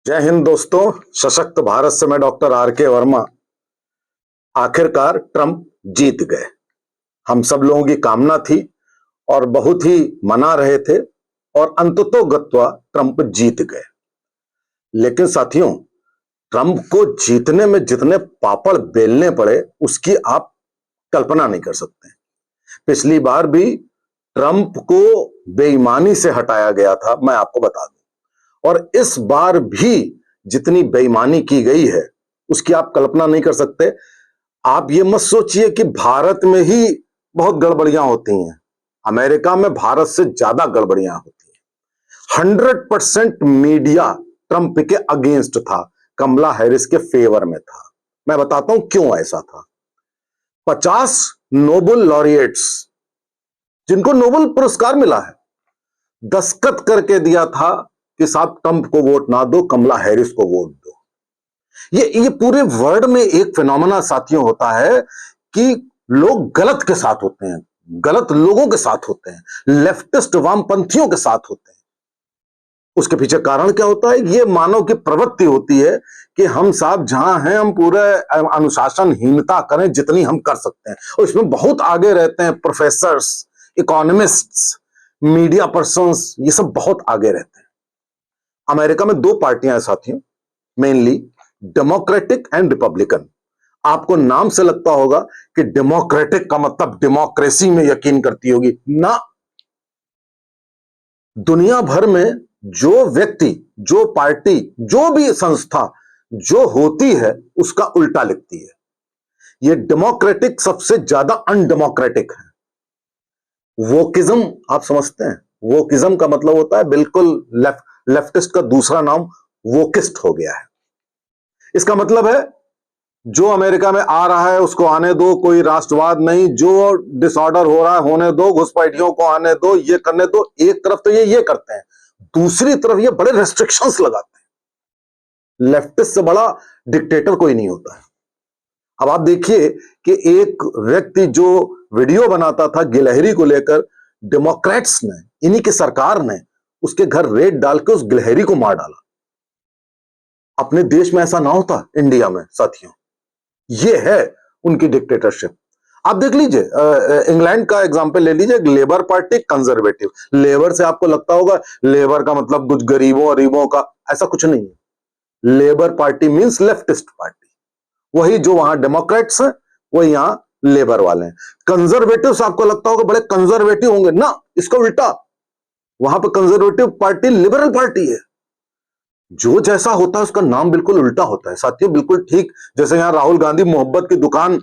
जय हिंद दोस्तों। सशक्त भारत से मैं डॉक्टर आर के वर्मा। आखिरकार ट्रंप जीत गए, हम सब लोगों की कामना थी और बहुत ही मना रहे थे और अंततोगत्वा ट्रंप जीत गए। लेकिन साथियों, ट्रंप को जीतने में जितने पापड़ बेलने पड़े उसकी आप कल्पना नहीं कर सकते। पिछली बार भी ट्रंप को बेईमानी से हटाया गया था, मैं आपको बता दूं, और इस बार भी जितनी बेईमानी की गई है उसकी आप कल्पना नहीं कर सकते। आप ये मत सोचिए कि भारत में ही बहुत गड़बड़ियां होती हैं, अमेरिका में भारत से ज्यादा गड़बड़ियां होती हैं। 100% मीडिया ट्रंप के अगेंस्ट था, कमला हैरिस के फेवर में था। मैं बताता हूं क्यों ऐसा था। 50 नोबेल लॉरिएट्स जिनको नोबेल पुरस्कार मिला है, दस्तखत करके दिया था कि साहब ट्रंप को वोट ना दो, कमला हैरिस को वोट दो। ये पूरे वर्ल्ड में एक फिनोमेना साथियों होता है कि लोग गलत के साथ होते हैं, गलत लोगों के साथ होते हैं, लेफ्टिस्ट वामपंथियों के साथ होते हैं। उसके पीछे कारण क्या होता है? ये मानव की प्रवृत्ति होती है कि हम साहब जहां हैं हम पूरे अनुशासनहीनता करें जितनी हम कर सकते हैं, और इसमें बहुत आगे रहते हैं प्रोफेसर्स, इकोनॉमिस्ट्स, मीडिया पर्सन्स, ये सब बहुत आगे रहते हैं। अमेरिका में दो पार्टियां हैं साथियों, मेनली डेमोक्रेटिक एंड रिपब्लिकन। आपको नाम से लगता होगा कि डेमोक्रेटिक का मतलब डेमोक्रेसी में यकीन करती होगी ना। दुनिया भर में जो व्यक्ति, जो पार्टी, जो भी संस्था जो होती है उसका उल्टा लिखती है। ये डेमोक्रेटिक सबसे ज्यादा अनडेमोक्रेटिक है। वोकिज्म आप समझते हैं? वोकिज्म का मतलब होता है बिल्कुल लेफ्टिस्ट का दूसरा नाम वोकिस्ट हो गया है। इसका मतलब है जो अमेरिका में आ रहा है उसको आने दो, कोई राष्ट्रवाद नहीं, जो डिसऑर्डर हो रहा है होने दो, घुसपैठियों को आने दो, ये करने दो। एक तरफ तो ये करते हैं, दूसरी तरफ ये बड़े रेस्ट्रिक्शंस लगाते हैं। लेफ्टिस्ट से बड़ा डिक्टेटर कोई नहीं होता है। अब आप देखिए कि एक व्यक्ति जो वीडियो बनाता था गिलहरी को लेकर, डेमोक्रेट्स ने, इन्हीं की सरकार ने उसके घर रेड डाल के उस गिलहरी को मार डाला। अपने देश में ऐसा ना होता, इंडिया में साथियों। ये है उनकी डिक्टेटरशिप। आप देख लीजिए, इंग्लैंड का एग्जांपल ले लीजिए, लेबर पार्टी, कंजर्वेटिव। लेबर से आपको लगता होगा लेबर का मतलब कुछ गरीबों गरीबों का, ऐसा कुछ नहीं है। Labour party means leftist party, वही जो वहां डेमोक्रेट्स हैं वही यहां लेबर वाले हैं। कंजर्वेटिव से आपको लगता होगा बड़े कंजर्वेटिव होंगे ना, इसका उल्टा, वहां पर कंजर्वेटिव पार्टी लिबरल पार्टी है। जो जैसा होता है उसका नाम बिल्कुल उल्टा होता है साथियों, बिल्कुल ठीक जैसे यहां राहुल गांधी मोहब्बत की दुकान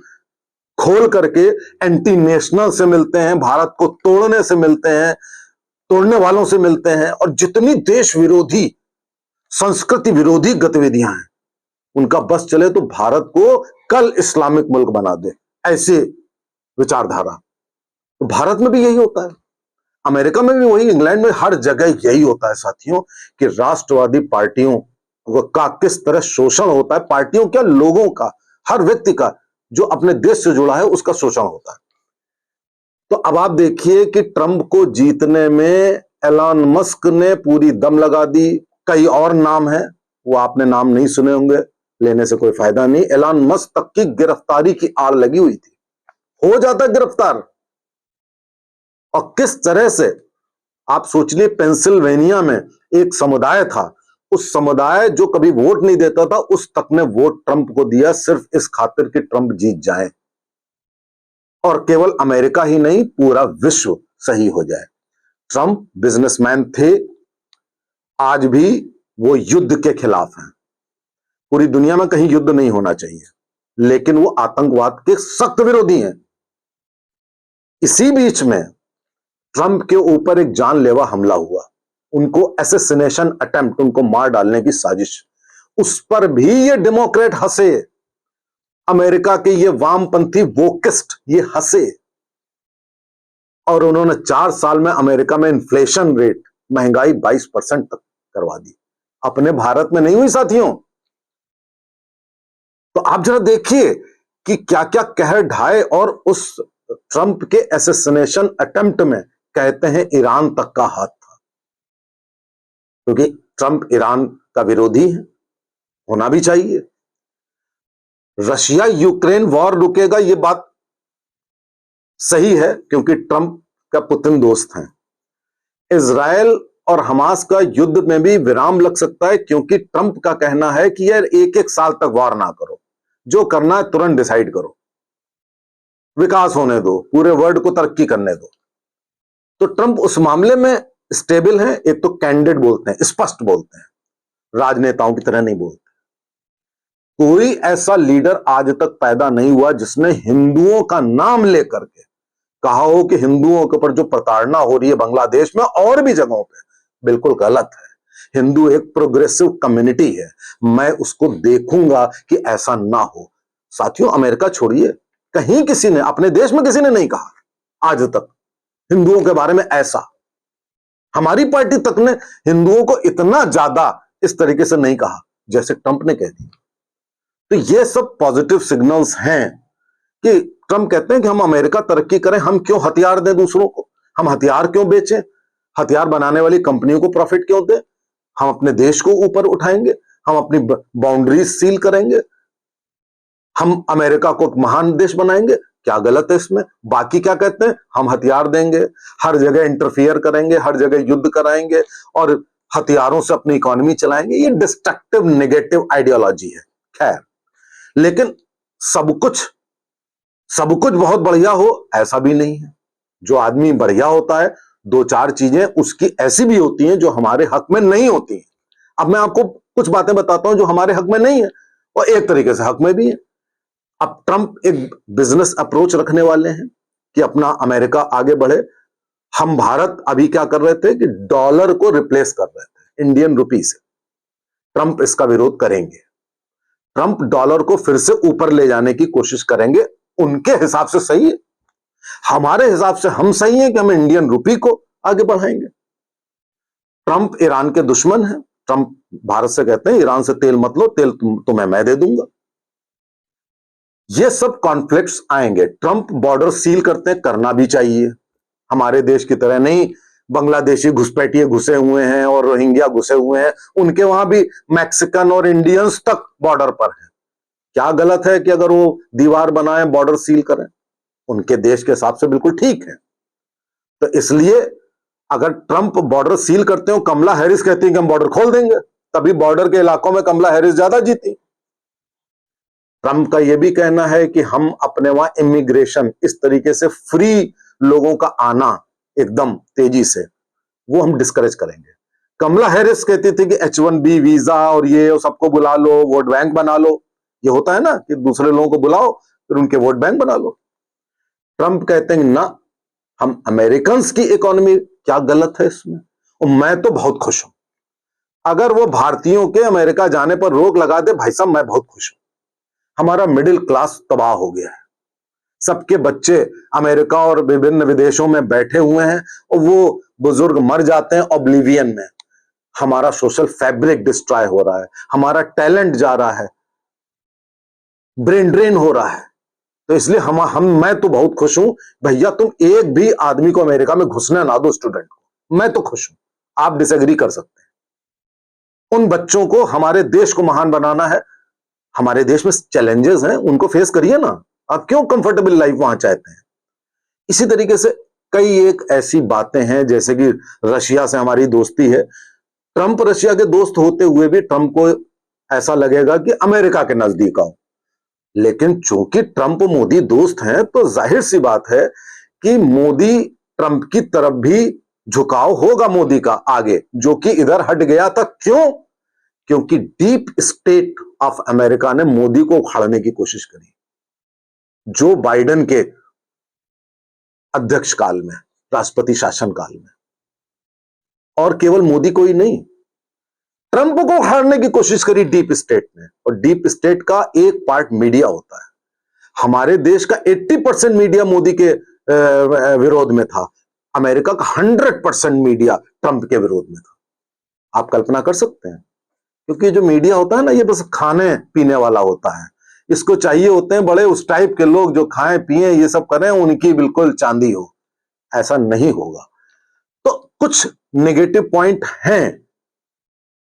खोल करके एंटी नेशनल से मिलते हैं, भारत को तोड़ने से मिलते हैं, तोड़ने वालों से मिलते हैं, और जितनी देश विरोधी, संस्कृति विरोधी गतिविधियां हैं उनका बस चले तो भारत को कल इस्लामिक मुल्क बना दे, ऐसे विचारधारा। तो भारत में भी यही होता है, अमेरिका में भी वही, इंग्लैंड में, हर जगह यही होता है साथियों कि राष्ट्रवादी पार्टियों का किस तरह शोषण होता है। पार्टियों क्या, लोगों का, हर व्यक्ति का जो अपने देश से जुड़ा है उसका शोषण होता है। तो अब आप देखिए कि ट्रंप को जीतने में एलन मस्क ने पूरी दम लगा दी। कई और नाम है, वो आपने नाम नहीं सुने होंगे, लेने से कोई फायदा नहीं। एलन मस्क तक की गिरफ्तारी की आड़ लगी हुई थी, हो जाता गिरफ्तार। और किस तरह से आप सोचिए, पेंसिल्वेनिया में एक समुदाय था, उस समुदाय जो कभी वोट नहीं देता था उस तक ने वोट ट्रंप को दिया, सिर्फ इस खातिर कि ट्रंप जीत जाए और केवल अमेरिका ही नहीं पूरा विश्व सही हो जाए। ट्रंप बिजनेसमैन थे, आज भी वो युद्ध के खिलाफ हैं। पूरी दुनिया में कहीं युद्ध नहीं होना चाहिए, लेकिन वो आतंकवाद के सख्त विरोधी हैं। इसी बीच में ट्रंप के ऊपर एक जानलेवा हमला हुआ, उनको असैसिनेशन अटेम्प्ट, उनको मार डालने की साजिश, उस पर भी ये डेमोक्रेट हंसे, अमेरिका के ये वामपंथी वोकिस्ट ये हंसे, और उन्होंने 4 साल में अमेरिका में इन्फ्लेशन रेट, महंगाई 22% तक करवा दी। अपने भारत में नहीं हुई साथियों। तो आप जरा देखिए कि क्या क्या कहर ढाए, और उस ट्रंप के असैसिनेशन अटेम्प्ट में कहते हैं ईरान तक का हाथ था, क्योंकि ट्रंप ईरान का विरोधी है, होना भी चाहिए। रशिया यूक्रेन वॉर रुकेगा, ये बात सही है, क्योंकि ट्रंप का पुतिन दोस्त हैं। इजराइल और हमास का युद्ध में भी विराम लग सकता है, क्योंकि ट्रंप का कहना है कि यार एक एक साल तक वॉर ना करो, जो करना है तुरंत डिसाइड करो, विकास होने दो, पूरे वर्ल्ड को तरक्की करने दो। तो ट्रंप उस मामले में स्टेबल है। एक तो कैंडिडेट बोलते हैं, स्पष्ट बोलते हैं, राजनेताओं की तरह नहीं बोलते। कोई ऐसा लीडर आज तक पैदा नहीं हुआ जिसने हिंदुओं का नाम लेकर के कहा हो कि हिंदुओं के ऊपर जो प्रताड़ना हो रही है बांग्लादेश में और भी जगहों पे, बिल्कुल गलत है। हिंदू एक प्रोग्रेसिव कम्युनिटी है, मैं उसको देखूंगा कि ऐसा ना हो। साथियों, अमेरिका छोड़िए, कहीं किसी ने, अपने देश में किसी ने नहीं कहा आज तक हिंदुओं के बारे में ऐसा। हमारी पार्टी तक ने हिंदुओं को इतना ज्यादा इस तरीके से नहीं कहा जैसे ट्रंप ने कह दिया। तो ये सब पॉजिटिव सिग्नल्स हैं कि ट्रंप कहते हैं कि हम अमेरिका तरक्की करें, हम क्यों हथियार दें दूसरों को, हम हथियार क्यों बेचें, हथियार बनाने वाली कंपनियों को प्रॉफिट क्यों दें, हम अपने देश को ऊपर उठाएंगे, हम अपनी बाउंड्रीज सील करेंगे, हम अमेरिका को महान देश बनाएंगे, क्या गलत है इसमें। बाकी क्या कहते हैं, हम हथियार देंगे, हर जगह इंटरफियर करेंगे, हर जगह युद्ध कराएंगे और हथियारों से अपनी इकोनॉमी चलाएंगे। ये डिस्ट्रक्टिव नेगेटिव आइडियोलॉजी है। खैर, लेकिन सब कुछ बहुत बढ़िया हो ऐसा भी नहीं है। जो आदमी बढ़िया होता है, दो चार चीजें उसकी ऐसी भी होती हैं जो हमारे हक में नहीं होती हैं। अब मैं आपको कुछ बातें बताता हूं जो हमारे हक में नहीं है और एक तरीके से हक में भी है। अब ट्रंप एक बिजनेस अप्रोच रखने वाले हैं कि अपना अमेरिका आगे बढ़े। हम भारत अभी क्या कर रहे थे कि डॉलर को रिप्लेस कर रहे थे इंडियन रुपी से। ट्रंप इसका विरोध करेंगे। ट्रंप डॉलर को फिर से ऊपर ले जाने की कोशिश करेंगे। उनके हिसाब से सही है, हमारे हिसाब से हम सही है कि हम इंडियन रुपी को आगे बढ़ाएंगे। ट्रंप ईरान के दुश्मन है। ट्रंप भारत से कहते हैं ईरान से तेल मत लो, तेल तुम्हें मैं दे दूंगा। ये सब कॉन्फ्लिक्ट्स आएंगे। ट्रंप बॉर्डर सील करते हैं, करना भी चाहिए, हमारे देश की तरह नहीं। बांग्लादेशी घुसपैठिए घुसे हुए हैं और रोहिंग्या घुसे हुए हैं, उनके वहां भी मैक्सिकन और इंडियंस तक बॉर्डर पर है। क्या गलत है कि अगर वो दीवार बनाएं, बॉर्डर सील करें, उनके देश के हिसाब से बिल्कुल ठीक है। तो इसलिए अगर ट्रंप बॉर्डर सील करते हो, कमला हैरिस कहती है कि हम बॉर्डर खोल देंगे, तभी बॉर्डर के इलाकों में कमला हैरिस ज्यादा जीती। ट्रंप का यह भी कहना है कि हम अपने वहां इमिग्रेशन, इस तरीके से फ्री लोगों का आना एकदम तेजी से, वो हम डिस्करेज करेंगे। कमला हैरिस कहती थी कि H1B वीजा और ये और सबको बुला लो, वोट बैंक बना लो। ये होता है ना कि दूसरे लोगों को बुलाओ फिर उनके वोट बैंक बना लो। ट्रंप कहते हैं ना, हम अमेरिकन की इकोनॉमी, क्या गलत है इसमें। और मैं तो बहुत खुश हूं अगर वो भारतीयों के अमेरिका जाने पर रोक लगा दे। भाई साहब, मैं बहुत खुश हूं। हमारा मिडिल क्लास तबाह हो गया है, सबके बच्चे अमेरिका और विभिन्न विदेशों में बैठे हुए हैं और वो बुजुर्ग मर जाते हैं ऑब्लिवियन में। हमारा सोशल फैब्रिक डिस्ट्रॉय हो रहा है, हमारा टैलेंट जा रहा है, ब्रेन ड्रेन हो रहा है। तो इसलिए हम मैं तो बहुत खुश हूं। भैया, तुम एक भी आदमी को अमेरिका में घुसने ना दो, स्टूडेंट को। मैं तो खुश हूं, आप डिसएग्री कर सकते हैं। उन बच्चों को, हमारे देश को महान बनाना है। हमारे देश में चैलेंजेस हैं, उनको फेस करिए ना। आप क्यों कंफर्टेबल लाइफ वहां चाहते हैं। इसी तरीके से कई एक ऐसी बातें हैं, जैसे कि रशिया से हमारी दोस्ती है। ट्रंप रशिया के दोस्त होते हुए भी ट्रंप को ऐसा लगेगा कि अमेरिका के नजदीक आओ। लेकिन चूंकि ट्रंप मोदी दोस्त हैं, तो जाहिर सी बात है कि मोदी ट्रंप की तरफ भी झुकाव होगा मोदी का आगे, जो कि इधर हट गया था। क्यों? क्योंकि डीप स्टेट ऑफ अमेरिका ने मोदी को उखाड़ने की कोशिश करी जो बाइडेन के अध्यक्ष काल में, राष्ट्रपति शासन काल में। और केवल मोदी को ही नहीं, ट्रंप को उखाड़ने की कोशिश करी डीप स्टेट ने। और डीप स्टेट का एक पार्ट मीडिया होता है। हमारे देश का 80% मीडिया मोदी के विरोध में था। अमेरिका का 100% मीडिया ट्रंप के विरोध में था। आप कल्पना कर सकते हैं, क्योंकि जो मीडिया होता है ना, ये बस खाने पीने वाला होता है। इसको चाहिए होते हैं बड़े उस टाइप के लोग जो खाएं पिए ये सब करें, उनकी बिल्कुल चांदी हो। ऐसा नहीं होगा। तो कुछ नेगेटिव पॉइंट हैं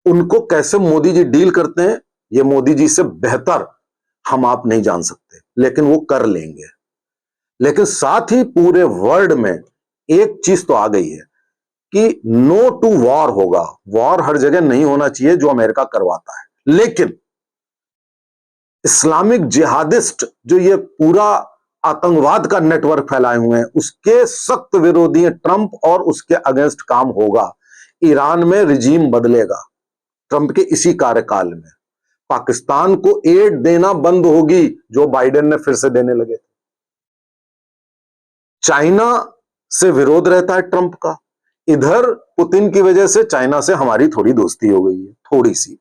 उनको कैसे मोदी जी डील करते हैं, ये मोदी जी से बेहतर हम आप नहीं जान सकते, लेकिन वो कर लेंगे। लेकिन साथ ही पूरे वर्ल्ड में एक चीज तो आ गई है कि नो टू वॉर होगा। वॉर हर जगह नहीं होना चाहिए जो अमेरिका करवाता है, लेकिन इस्लामिक जिहादिस्ट जो ये पूरा आतंकवाद का नेटवर्क फैलाए हुए हैं, उसके सख्त विरोधी हैं ट्रंप, और उसके अगेंस्ट काम होगा। ईरान में रिजीम बदलेगा ट्रंप के इसी कार्यकाल में। पाकिस्तान को एड देना बंद होगी जो बाइडेन ने फिर से देने लगे थे। चाइना से विरोध रहता है ट्रंप का। इधर पुतिन की वजह से चाइना से हमारी थोड़ी दोस्ती हो गई है, थोड़ी सी।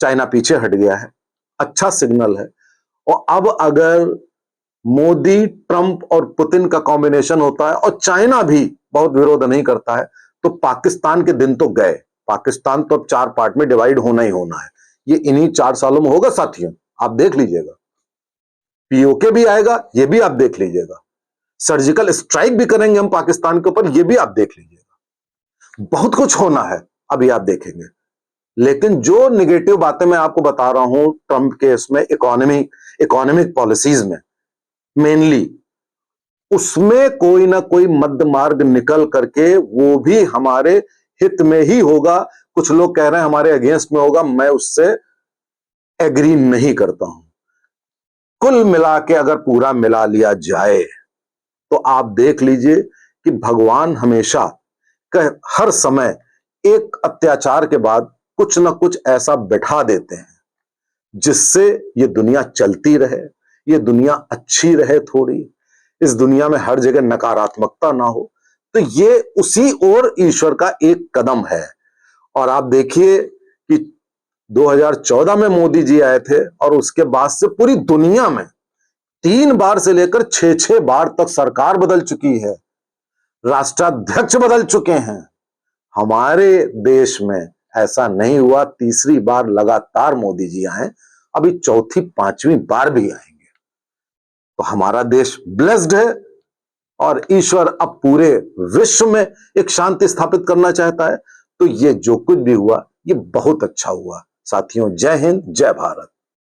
चाइना पीछे हट गया है, अच्छा सिग्नल है। और अब अगर मोदी, ट्रंप और पुतिन का कॉम्बिनेशन होता है और चाइना भी बहुत विरोध नहीं करता है, तो पाकिस्तान के दिन तो गए। पाकिस्तान तो अब 4 पार्ट में डिवाइड होना ही होना है। ये इन्हीं 4 सालों में होगा साथियों, आप देख लीजिएगा। पीओके भी आएगा, ये भी आप देख लीजिएगा। सर्जिकल स्ट्राइक भी करेंगे हम पाकिस्तान के ऊपर, ये भी आप देख लीजिएगा। बहुत कुछ होना है, अभी आप देखेंगे। लेकिन जो निगेटिव बातें मैं आपको बता रहा हूं ट्रंप के इसमें इकोनॉमिक पॉलिसीज में मेनली, उसमें कोई ना कोई मध्य मार्ग निकल करके वो भी हमारे हित में ही होगा। कुछ लोग कह रहे हैं हमारे अगेंस्ट में होगा, मैं उससे एग्री नहीं करता हूं। कुल मिला के अगर पूरा मिला लिया जाए तो आप देख लीजिए कि भगवान हमेशा हर समय एक अत्याचार के बाद कुछ ना कुछ ऐसा बैठा देते हैं जिससे ये दुनिया चलती रहे, ये दुनिया अच्छी रहे थोड़ी, इस दुनिया में हर जगह नकारात्मकता ना हो। तो ये उसी ओर ईश्वर का एक कदम है। और आप देखिए कि 2014 में मोदी जी आए थे और उसके बाद से पूरी दुनिया में 3 बार से लेकर 6 बार तक सरकार बदल चुकी है, राष्ट्राध्यक्ष बदल चुके हैं। हमारे देश में ऐसा नहीं हुआ। तीसरी बार लगातार मोदी जी आए, अभी चौथी 5वीं बार भी आएंगे। तो हमारा देश ब्लेस्ड है और ईश्वर अब पूरे विश्व में एक शांति स्थापित करना चाहता है। तो ये जो कुछ भी हुआ ये बहुत अच्छा हुआ। साथियों, जय हिंद, जय भारत।